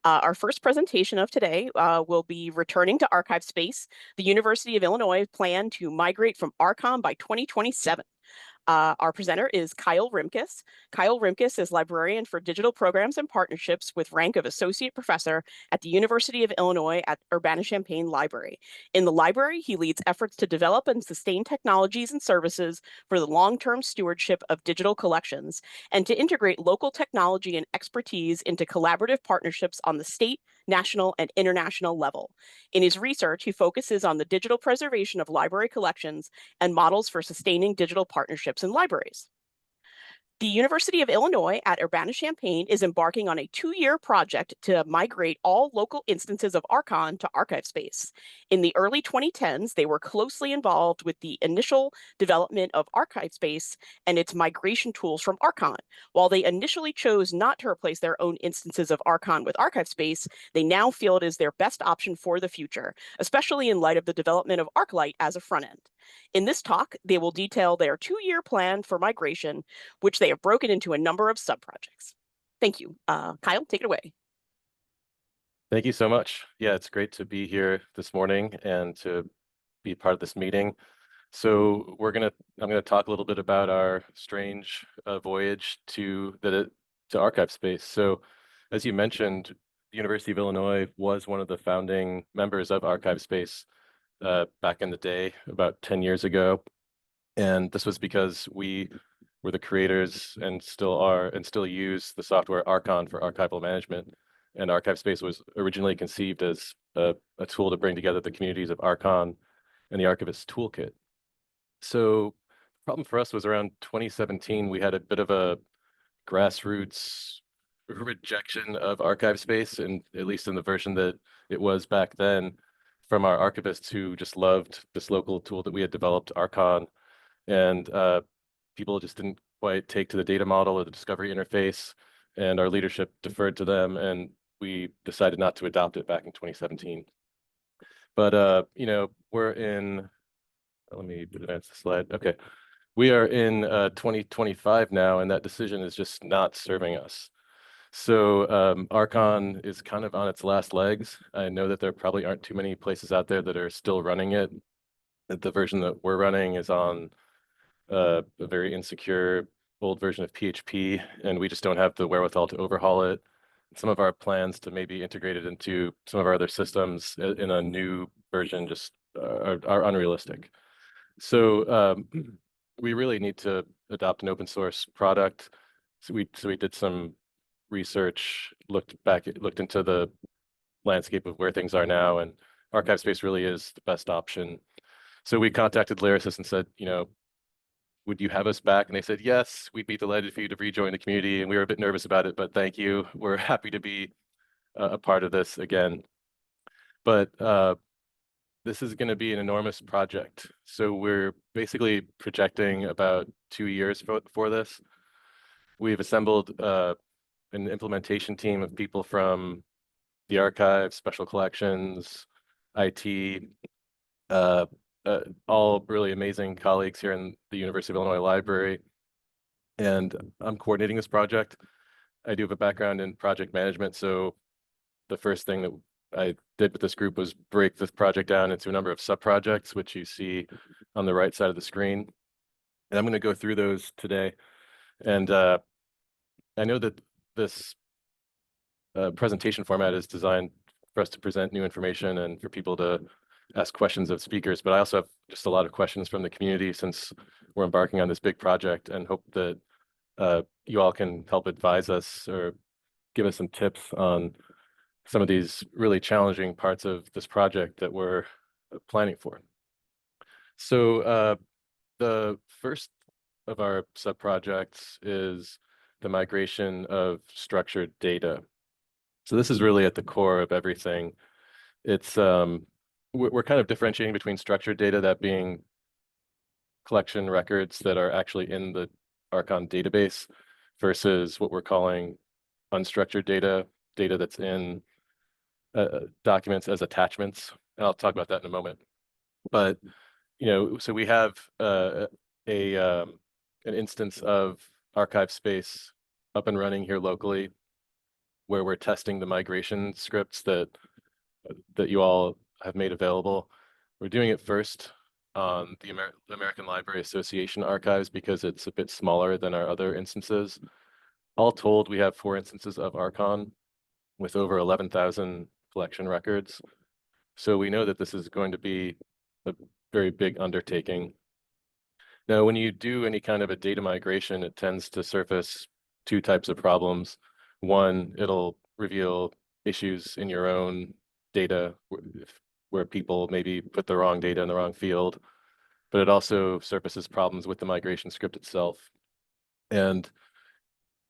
Our first presentation of today will be returning to ArchivesSpace. The University of Illinois plan to migrate from Archon by 2027. Our presenter is Kyle Rimkus. Kyle Rimkus is librarian for digital programs and partnerships with rank of associate professor at the University of Illinois at Urbana-Champaign Library. In the library, he leads efforts to develop and sustain technologies and services for the long-term stewardship of digital collections and to integrate local technology and expertise into collaborative partnerships on the state, national, and international level. In his research, he focuses on the digital preservation of library collections and models for sustaining digital partnerships in libraries. The University of Illinois at Urbana-Champaign is embarking on a 2-year project to migrate all local instances of Archon to ArchivesSpace. In the early 2010s, they were closely involved with the initial development of ArchivesSpace and its migration tools from Archon. While they initially chose not to replace their own instances of Archon with ArchivesSpace, they now feel it is their best option for the future, especially in light of the development of ArcLight as a front end. In this talk, they will detail their 2-year plan for migration, which they have broken into a number of sub-projects. Thank you. Kyle, take it away. Thank you so much. Yeah, it's great to be here this morning and to be part of this meeting. So I'm gonna talk a little bit about our strange voyage to ArchivesSpace. So as you mentioned, the University of Illinois was one of the founding members of ArchivesSpace back in the day, about 10 years ago. And this was because we were the creators and still are and still use the software Archon for archival management. And ArchivesSpace was originally conceived as a tool to bring together the communities of Archon and the Archivist Toolkit. So the problem for us was around 2017, we had a bit of a grassroots rejection of ArchivesSpace, and at least in the version that it was back then, from our archivists who just loved this local tool that we had developed, Archon. And people just didn't quite take to the data model or the discovery interface, and our leadership deferred to them, and we decided not to adopt it back in 2017. But we're in, let me advance the slide. Okay, we are in 2025 now, and that decision is just not serving us. So Archon is kind of on its last legs. I know that there probably aren't too many places out there that are still running it. The version that we're running is on a very insecure old version of PHP, and we just don't have the wherewithal to overhaul it. Some of our plans to maybe integrate it into some of our other systems in a new version just are unrealistic. So we really need to adopt an open source product. So we did some research, looked into the landscape of where things are now, and ArchivesSpace really is the best option. So we contacted Lyrasis and said, would you have us back? And they said, yes, we'd be delighted for you to rejoin the community. And we were a bit nervous about it, but thank you. We're happy to be a part of this again. But this is going to be an enormous project. So we're basically projecting about 2 years for this. We've assembled an implementation team of people from the archive, special collections, IT, all really amazing colleagues here in the University of Illinois Library. And I'm coordinating this project. I do have a background in project management, so the first thing that I did with this group was break this project down into a number of sub-projects, which you see on the right side of the screen. And I'm going to go through those today. And I know that this presentation format is designed for us to present new information and for people to ask questions of speakers, but I also have just a lot of questions from the community since we're embarking on this big project, and hope that you all can help advise us or give us some tips on some of these really challenging parts of this project that we're planning for. So the first of our sub-projects is the migration of structured data. So this is really at the core of everything. It's we're kind of differentiating between structured data, that being collection records that are actually in the Archon database, versus what we're calling unstructured data, data that's in documents as attachments. And I'll talk about that in a moment. But so we have an instance of ArchivesSpace up and running here locally. where we're testing the migration scripts that you all have made available. We're doing it first on the American Library Association archives because it's a bit smaller than our other instances. All told, we have 4 instances of Archon with over 11,000 collection records. So we know that this is going to be a very big undertaking. Now, when you do any kind of a data migration, it tends to surface 2 types of problems. One, it'll reveal issues in your own data where people maybe put the wrong data in the wrong field, but it also surfaces problems with the migration script itself. And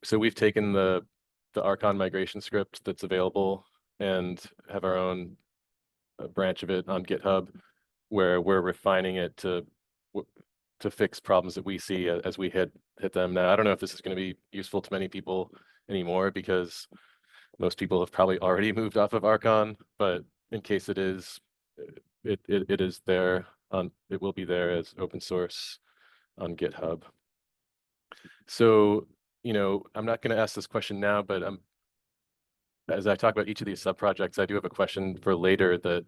so we've taken the Archon migration script that's available and have our own branch of it on GitHub, where we're refining it to fix problems that we see as we hit them. Now, I don't know if this is going to be useful to many people anymore because most people have probably already moved off of Archon, but in case it is, it is there on, it will be there as open source on GitHub. So, you know, I'm not going to ask this question now, but as I talk about each of these sub-projects, I do have a question for later that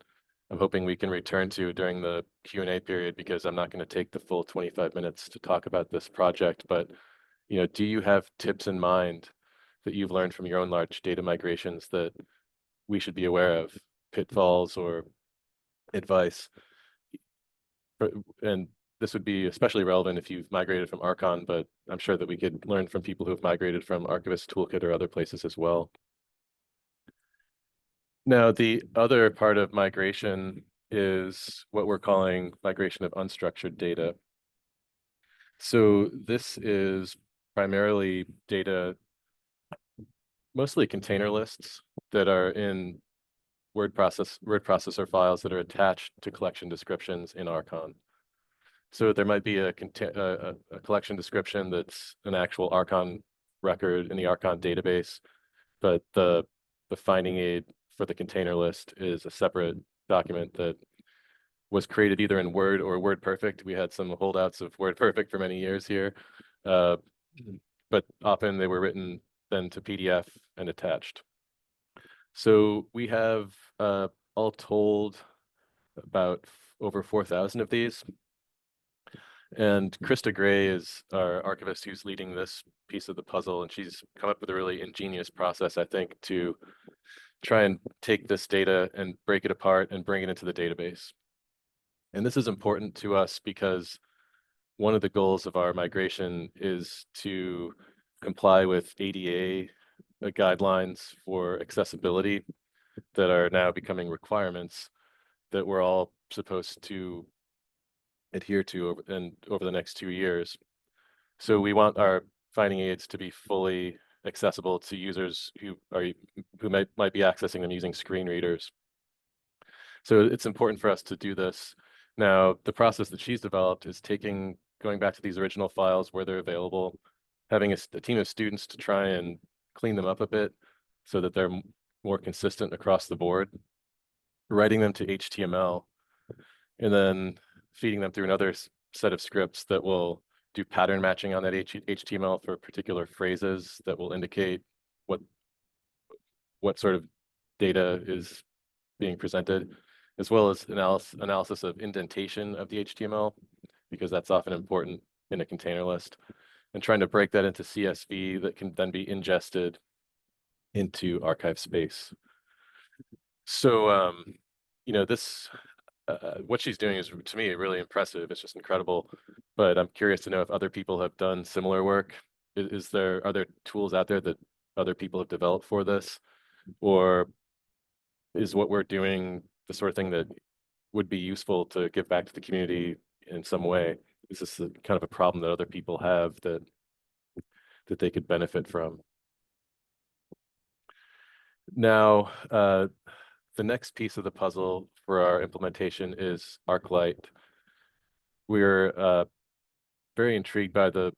I'm hoping we can return to during the Q&A period, because I'm not going to take the full 25 minutes to talk about this project. But, you know, do you have tips in mind that you've learned from your own large data migrations that we should be aware of, pitfalls or advice? And this would be especially relevant if you've migrated from Archon, but I'm sure that we could learn from people who have migrated from Archivist Toolkit or other places as well. Now, the other part of migration is what we're calling migration of unstructured data. So this is primarily data, mostly container lists that are in word processor files that are attached to collection descriptions in Archon. So there might be a collection description that's an actual Archon record in the Archon database, but the finding aid for the container list is a separate document that was created either in Word or WordPerfect. We had some holdouts of WordPerfect for many years here, but often they were written then to PDF and attached. So we have all told about over 4,000 of these. And Krista Gray is our archivist who's leading this piece of the puzzle, and she's come up with a really ingenious process, I think, to try and take this data and break it apart and bring it into the database. And this is important to us because one of the goals of our migration is to comply with ADA guidelines for accessibility that are now becoming requirements that we're all supposed to adhere to over the next 2 years. So we want our finding aids to be fully accessible to users who might be accessing them using screen readers. So it's important for us to do this. Now, the process that she's developed is going back to these original files where they're available, having a team of students to try and clean them up a bit so that they're more consistent across the board, writing them to HTML, and then feeding them through another set of scripts that will do pattern matching on that HTML for particular phrases that will indicate what sort of data is being presented, as well as analysis of indentation of the HTML, because that's often important in a container list, and trying to break that into CSV that can then be ingested into ArchivesSpace. So, you know, this, what she's doing is, to me, really impressive. It's just incredible. But I'm curious to know if other people have done similar work. Are there tools out there that other people have developed for this? Or is what we're doing the sort of thing that would be useful to give back to the community in some way? Is this kind of a problem that other people have that they could benefit from? Now, the next piece of the puzzle for our implementation is ArcLight. We're very intrigued by the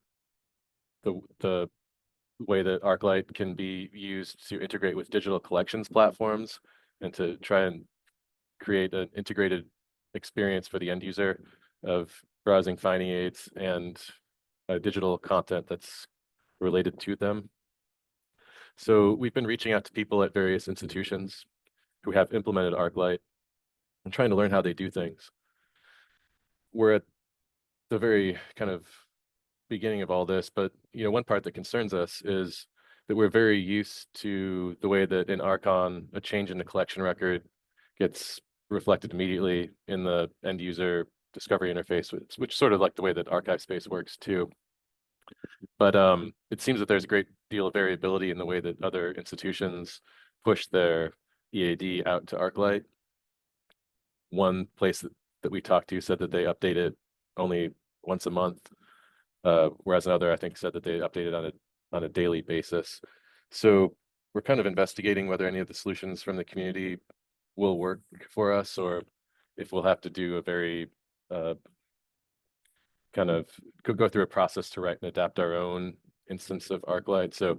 way that ArcLight can be used to integrate with digital collections platforms and to try and create an integrated experience for the end user of browsing finding aids and digital content that's related to them. So we've been reaching out to people at various institutions who have implemented ArcLight and trying to learn how they do things. We're at the very kind of beginning of all this, but one part that concerns us is that we're very used to the way that in Archon, a change in the collection record gets reflected immediately in the end user discovery interface, which is sort of like the way that ArchivesSpace works too. But it seems that there's a great deal of variability in the way that other institutions push their EAD out to ArcLight. One place that we talked to said that they update it only once a month, whereas another, I think, said that they update it on a daily basis. So we're kind of investigating whether any of the solutions from the community will work for us, or if we'll have to do a very kind of go through a process to write and adapt our own instance of ArcLight. So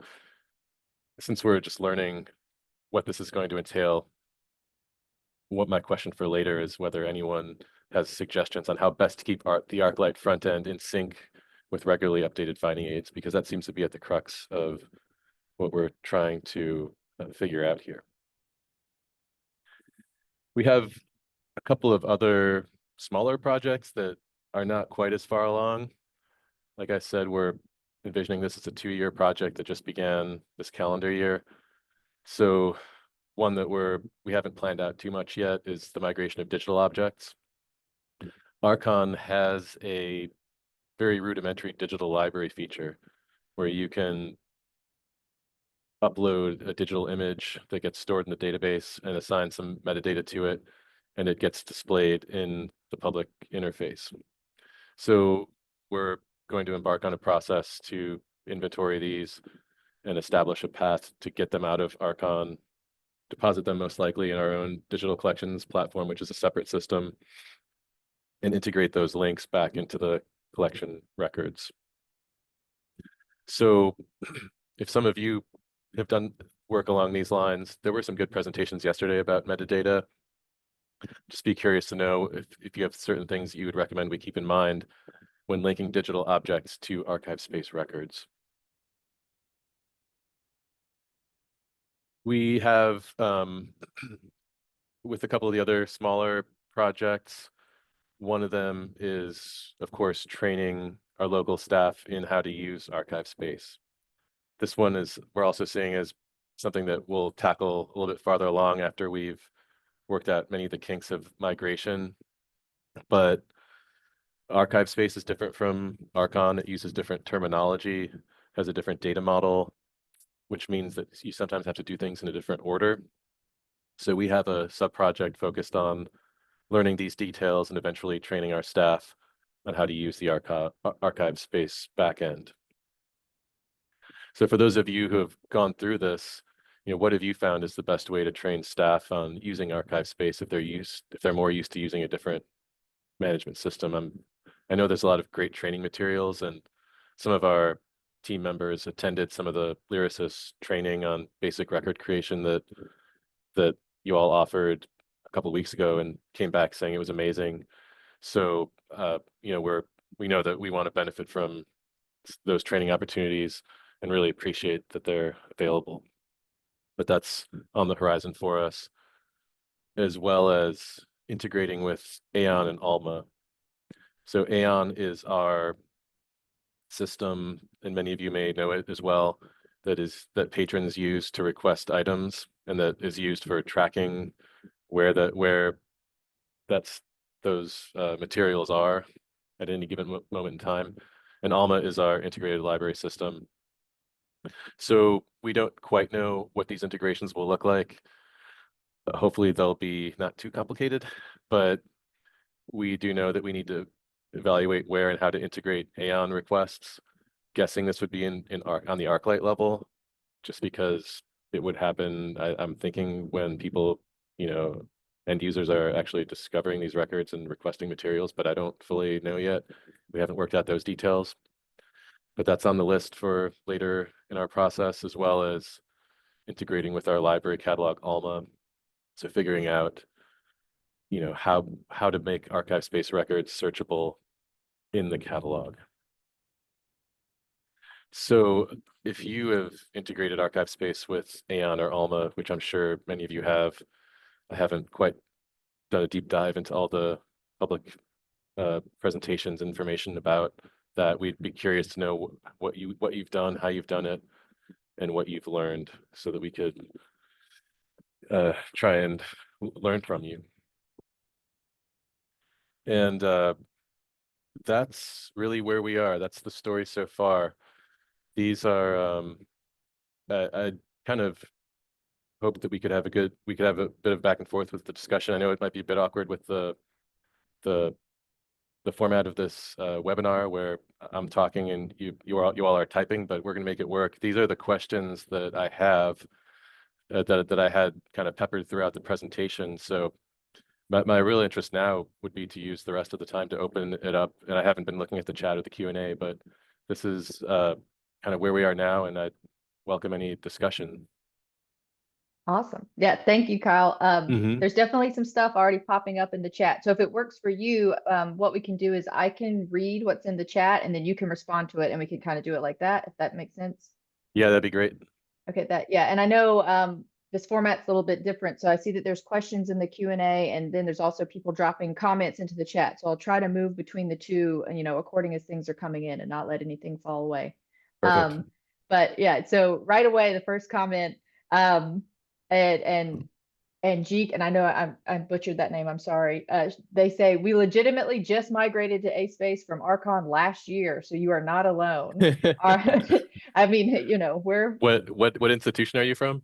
since we're just learning what this is going to entail, what my question for later is whether anyone has suggestions on how best to keep the ArcLight front end in sync with regularly updated finding aids, because that seems to be at the crux of what we're trying to figure out here. We have a couple of other smaller projects that are not quite as far along. Like I said, we're envisioning this as a 2-year project that just began this calendar year. So one that we haven't planned out too much yet is the migration of digital objects. Archon has a very rudimentary digital library feature where you can upload a digital image that gets stored in the database and assign some metadata to it, and it gets displayed in the public interface. So we're going to embark on a process to inventory these and establish a path to get them out of Archon, deposit them most likely in our own digital collections platform, which is a separate system, and integrate those links back into the collection records. So if some of you have done work along these lines, there were some good presentations yesterday about metadata. Just be curious to know if you have certain things you would recommend we keep in mind when linking digital objects to ArchivesSpace records. We have, with a couple of the other smaller projects, one of them is, of course, training our local staff in how to use ArchivesSpace. This one we're also seeing as something that we'll tackle a little bit farther along after we've worked out many of the kinks of migration. But ArchivesSpace is different from Archon. It uses different terminology, has a different data model, which means that you sometimes have to do things in a different order. So we have a sub-project focused on learning these details and eventually training our staff on how to use the ArchivesSpace backend. So for those of you who have gone through this, what have you found is the best way to train staff on using ArchivesSpace if they're more used to using a different management system? I know there's a lot of great training materials, and some of our team members attended some of the Lyricist training on basic record creation that you all offered a couple of weeks ago and came back saying it was amazing. So we know that we want to benefit from those training opportunities and really appreciate that they're available. But that's on the horizon for us, as well as integrating with Aeon and Alma. So Aeon is our system, and many of you may know it as well, that patrons use to request items, and that is used for tracking where those materials are at any given moment in time. And Alma is our integrated library system. So we don't quite know what these integrations will look like. Hopefully they'll be not too complicated, but we do know that we need to evaluate where and how to integrate Aeon requests. Guessing this would be on the ArcLight level, just because it would happen, I'm thinking, when people, end users are actually discovering these records and requesting materials, but I don't fully know yet. We haven't worked out those details. But that's on the list for later in our process, as well as integrating with our library catalog Alma. So figuring out, how to make ArchivesSpace records searchable in the catalog. So if you have integrated ArchivesSpace with Aeon or Alma, which I'm sure many of you have, I haven't quite done a deep dive into all the public presentations, information about that. We'd be curious to know what you've done, how you've done it, and what you've learned, so that we could try and learn from you. And that's really where we are. That's the story so far. These are I kind of hope that we could have a bit of back and forth with the discussion. I know it might be a bit awkward with the format of this webinar, where I'm talking and you all are typing, but we're going to make it work. These are the questions that I have that I had kind of peppered throughout the presentation. So my real interest now would be to use the rest of the time to open it up. And I haven't been looking at the chat or the Q&A, but this is kind of where we are now, and I welcome any discussion. Awesome. Yeah, thank you, Kyle. Mhm. There's definitely some stuff already popping up in the chat. So if it works for you, what we can do is I can read what's in the chat and then you can respond to it, and we can kind of do it like that, if that makes sense. Yeah, that'd be great. Okay, yeah. And I know this format's a little bit different. So I see that there's questions in the Q&A, and then there's also people dropping comments into the chat. So I'll try to move between the two, according as things are coming in, and not let anything fall away. Perfect. But yeah, so right away, the first comment, and Jeek, and I know I butchered that name, I'm sorry. They say, we legitimately just migrated to ASpace from Archon last year, so you are not alone. I mean, we're What institution are you from?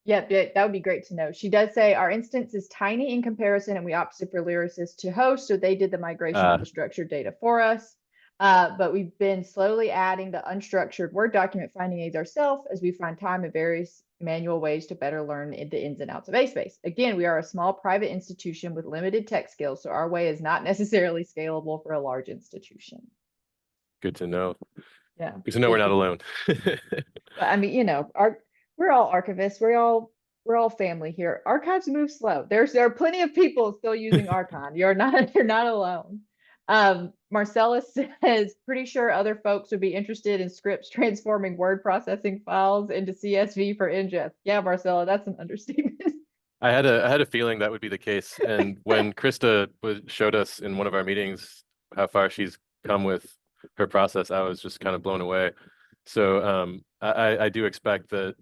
yeah, that would be great to know. She does say our instance is tiny in comparison, and we opted for Lyricist to host, so they did the migration of the structured data for us. But we've been slowly adding the unstructured Word document finding aids ourselves as we find time and various manual ways to better learn the ins and outs of ASpace. Again, we are a small private institution with limited tech skills, so our way is not necessarily scalable for a large institution. Good to know. Yeah. Good to know we're not alone. I mean, we're all archivists. We're all family here. Archives move slow. There are plenty of people still using Archon. You're not alone. Marcellus says, pretty sure other folks would be interested in scripts transforming word processing files into CSV for ingest. Yeah, Marcella, that's an understatement. I had a feeling that would be the case. And when Krista showed us in one of our meetings how far she's come with her process, I was just kind of blown away. So I do expect that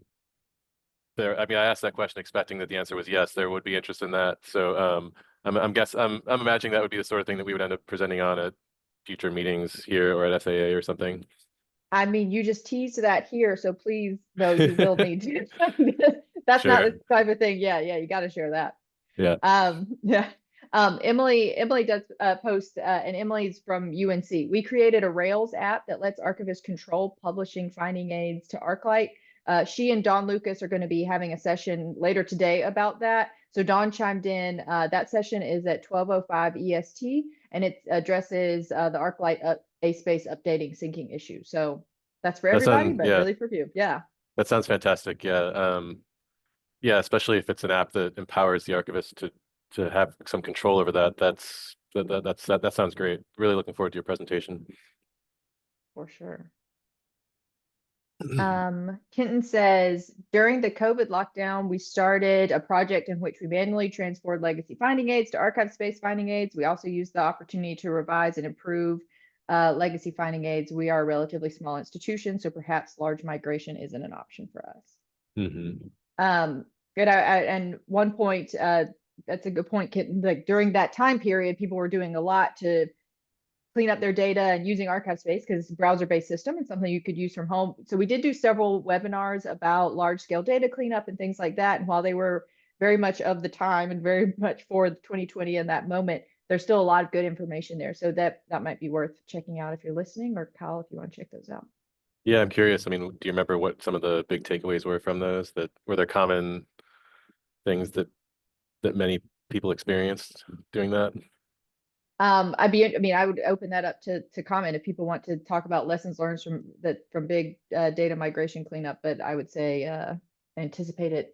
I mean, I asked that question expecting that the answer was yes, there would be interest in that. So I'm imagining that would be the sort of thing that we would end up presenting on at future meetings here or at FAA or something. I mean, you just teased that here, so please know you will need to. That's Sure. not the type of thing. Yeah, you got to share that. Yeah. Yeah. Emily does post, and Emily's from UNC. We created a Rails app that lets archivists control publishing finding aids to ArcLight. She and Don Lucas are going to be having a session later today about that. So Don chimed in. That session is at 12:05 EST, and it addresses the ArcLight ASpace updating syncing issue. So that's for everybody, but really for you. Yeah. That sounds fantastic. Yeah. Yeah, especially if it's an app that empowers the archivist to have some control over that. That sounds great. Really looking forward to your presentation. For sure. Kenton says, during the COVID lockdown, we started a project in which we manually transferred legacy finding aids to ArchivesSpace finding aids. We also used the opportunity to revise and improve legacy finding aids. We are a relatively small institution, so perhaps large migration isn't an option for us. Good. And one point, that's a good point, Kenton. Like during that time period, people were doing a lot to clean up their data and using ArchivesSpace because it's a browser-based system and something you could use from home. So we did do several webinars about large-scale data cleanup and things like that. And while they were very much of the time and very much for 2020 in that moment, there's still a lot of good information there. So that might be worth checking out if you're listening, or Kyle, if you want to check those out. Yeah, I'm curious. I mean, do you remember what some of the big takeaways were from those? That were there common things that many people experienced doing that? I would open that up to comment if people want to talk about lessons learned from big data migration cleanup, but I would say anticipate it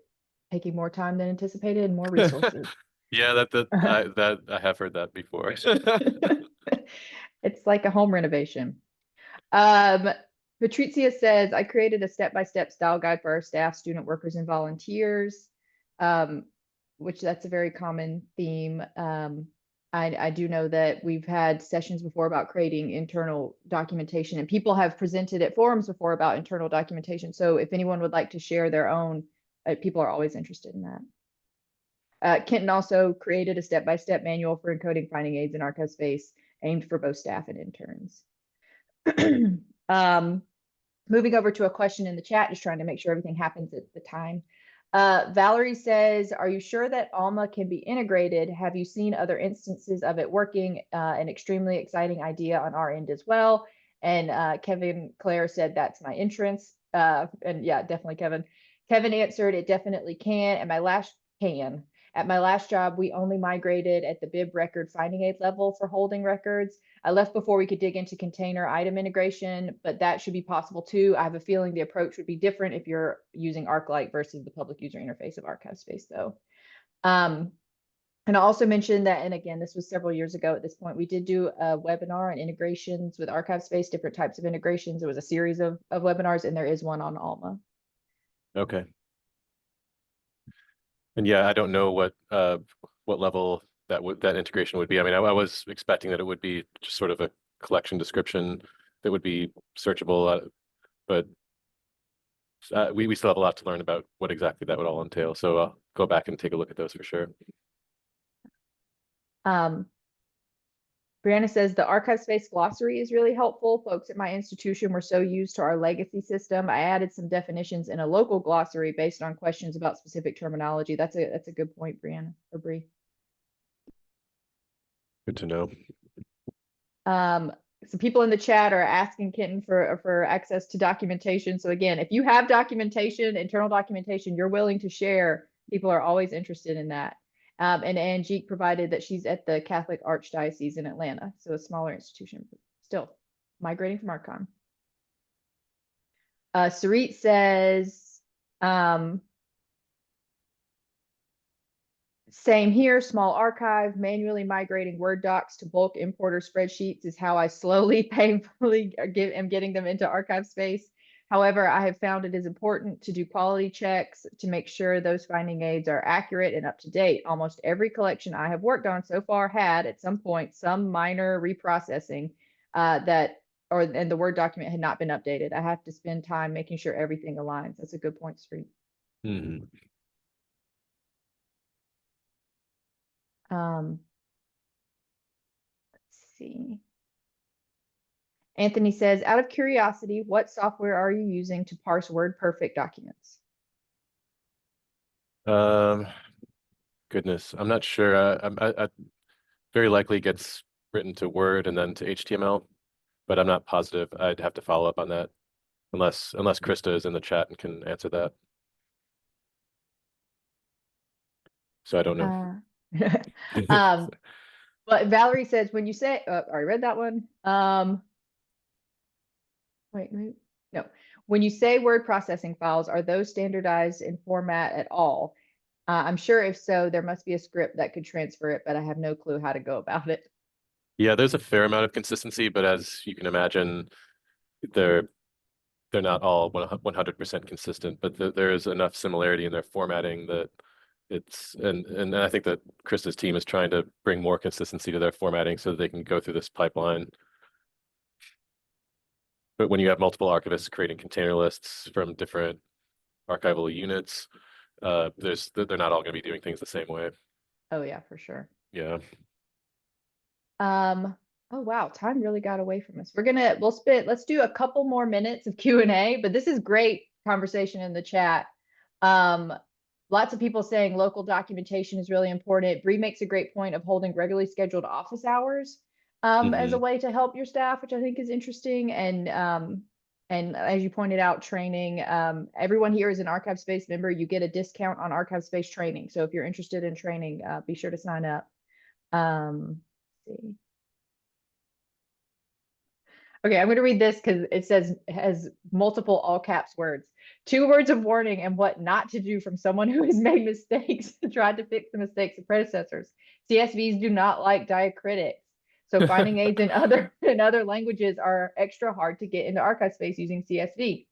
taking more time than anticipated and more resources. Yeah, I have heard that before. It's like a home renovation. Patrizia says, I created a step-by-step style guide for our staff, student workers, and volunteers, which that's a very common theme. I do know that we've had sessions before about creating internal documentation, and people have presented at forums before about internal documentation. So if anyone would like to share their own, people are always interested in that. Kenton also created a step-by-step manual for encoding finding aids in ArchivesSpace aimed for both staff and interns. Moving over to a question in the chat, just trying to make sure everything happens at the time. Valerie says, are you sure that Alma can be integrated? Have you seen other instances of it working? An extremely exciting idea on our end as well. And Kevin Clare said, that's my entrance. And yeah, definitely Kevin. Kevin answered, it definitely can. At my last job, we only migrated at the bib record finding aid level for holding records. I left before we could dig into container item integration, but that should be possible too. I have a feeling the approach would be different if you're using ArcLight versus the public user interface of ArchivesSpace though. And I also mentioned that, and again, this was several years ago at this point, we did do a webinar on integrations with ArchivesSpace, different types of integrations. It was a series of webinars, and there is one on Alma. Okay. And yeah, I don't know what level that integration would be. I mean, I was expecting that it would be just sort of a collection description that would be searchable, but we still have a lot to learn about what exactly that would all entail. So I'll go back and take a look at those for sure. Brianna says the ArchivesSpace glossary is really helpful. Folks at my institution were so used to our legacy system. I added some definitions in a local glossary based on questions about specific terminology. That's a good point, Brianna or Bree. Good to know. So people in the chat are asking Kenton for access to documentation. So again, if you have documentation, internal documentation you're willing to share, people are always interested in that. And Angique provided that she's at the Catholic Archdiocese in Atlanta, so a smaller institution, but still migrating from Archon. Sarit says, same here, small archive, manually migrating Word docs to bulk importer spreadsheets is how I slowly, painfully am getting them into ArchivesSpace. However, I have found it is important to do quality checks to make sure those finding aids are accurate and up to date. Almost every collection I have worked on so far had at some point some minor reprocessing and the Word document had not been updated. I have to spend time making sure everything aligns. That's a good point, Street. Mm-hmm. Let's see. Anthony says, out of curiosity, what software are you using to parse WordPerfect documents? Goodness, I'm not sure. I very likely gets written to Word and then to HTML, but I'm not positive. I'd have to follow up on that, unless Krista is in the chat and can answer that. So I don't know. But Valerie says, when you say, I read that one. Wait, no. When you say word processing files, are those standardized in format at all? I'm sure if so, there must be a script that could transfer it, but I have no clue how to go about it. Yeah, there's a fair amount of consistency, but as you can imagine, they're not all 100% consistent, but there is enough similarity in their formatting that and I think that Krista's team is trying to bring more consistency to their formatting so that they can go through this pipeline. But when you have multiple archivists creating container lists from different archival units, they're not all going to be doing things the same way. Oh yeah, for sure. Yeah. Oh wow, time really got away from us. Let's do a couple more minutes of Q&A, but this is great conversation in the chat. Lots of people saying local documentation is really important. Bree makes a great point of holding regularly scheduled office hours as a way to help your staff, which I think is interesting. And as you pointed out, training. Everyone here is an ArchivesSpace member. You get a discount on ArchivesSpace training. So if you're interested in training, be sure to sign up. Let's see. Okay, I'm going to read this because it has multiple all caps words. 2 words of warning and what not to do from someone who has made mistakes and tried to fix the mistakes of predecessors. CSVs do not like diacritics. So finding aids in other languages are extra hard to get into ArchivesSpace using CSV.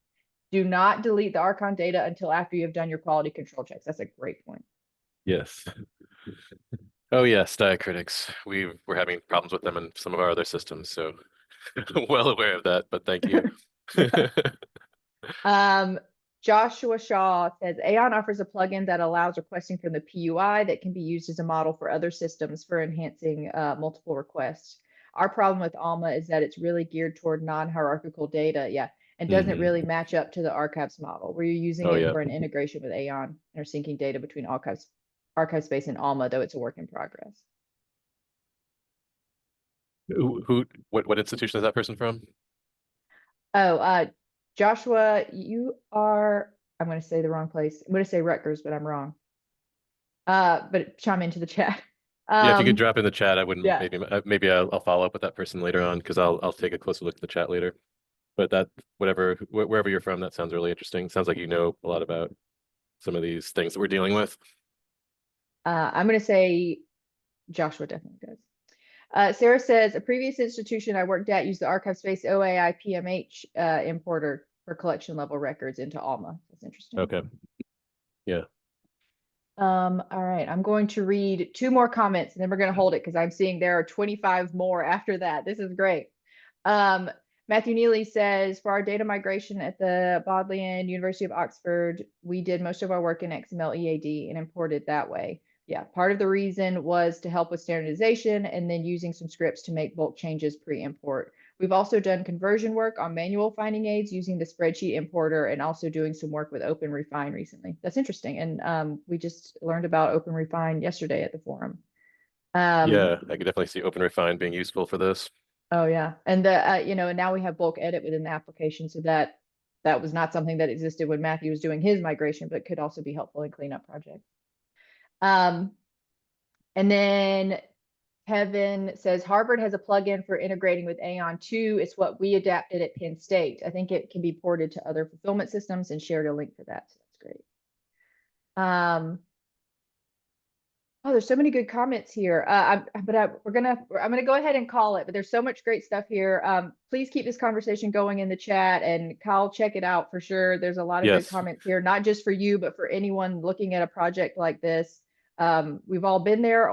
Do not delete the Archon data until after you have done your quality control checks. That's a great point. Yes. Oh yes, diacritics. We're having problems with them in some of our other systems, so well aware of that, but thank you. Joshua Shaw says Aon offers a plugin that allows requesting from the PUI that can be used as a model for other systems for enhancing multiple requests. Our problem with Alma is that it's really geared toward non-hierarchical data, and doesn't really match up to the archives model, where you're using it for an integration with Aon and are syncing data between ArchivesSpace and Alma, though it's a work in progress. What institution is that person from? Oh, Joshua, you are, I'm going to say the wrong place. I'm going to say Rutgers, but I'm wrong. But chime into the chat. Yeah, if you could drop in the chat, I wouldn't. Yeah. Maybe I'll follow up with that person later on, because I'll take a closer look at the chat later. But that wherever you're from, that sounds really interesting. Sounds like you know a lot about some of these things that we're dealing with. I'm going to say Joshua definitely does. Sarah says, a previous institution I worked at used the ArchivesSpace OAI PMH importer for collection level records into Alma. That's interesting. Okay. Yeah. All right, I'm going to read 2 more comments and then we're going to hold it because I'm seeing there are 25 more after that. This is great. Matthew Neely says, for our data migration at the Bodleian University of Oxford, we did most of our work in XML EAD and imported that way. Yeah, part of the reason was to help with standardization and then using some scripts to make bulk changes pre-import. We've also done conversion work on manual finding aids using the spreadsheet importer and also doing some work with OpenRefine recently. That's interesting. And we just learned about OpenRefine yesterday at the forum. Yeah, I could definitely see OpenRefine being useful for this. Oh yeah, and the and now we have bulk edit within the application, so that was not something that existed when Matthew was doing his migration, but could also be helpful in cleanup projects. And then Kevin says Harvard has a plugin for integrating with Aon 2. It's what we adapted at Penn State. I think it can be ported to other fulfillment systems and shared a link for that. So that's great. Oh, there's so many good comments here. I'm gonna go ahead and call it, but there's so much great stuff here. Please keep this conversation going in the chat, and Kyle, check it out for sure. There's a lot of good comments here, not just for you, but for anyone looking at a project like this. We've all been there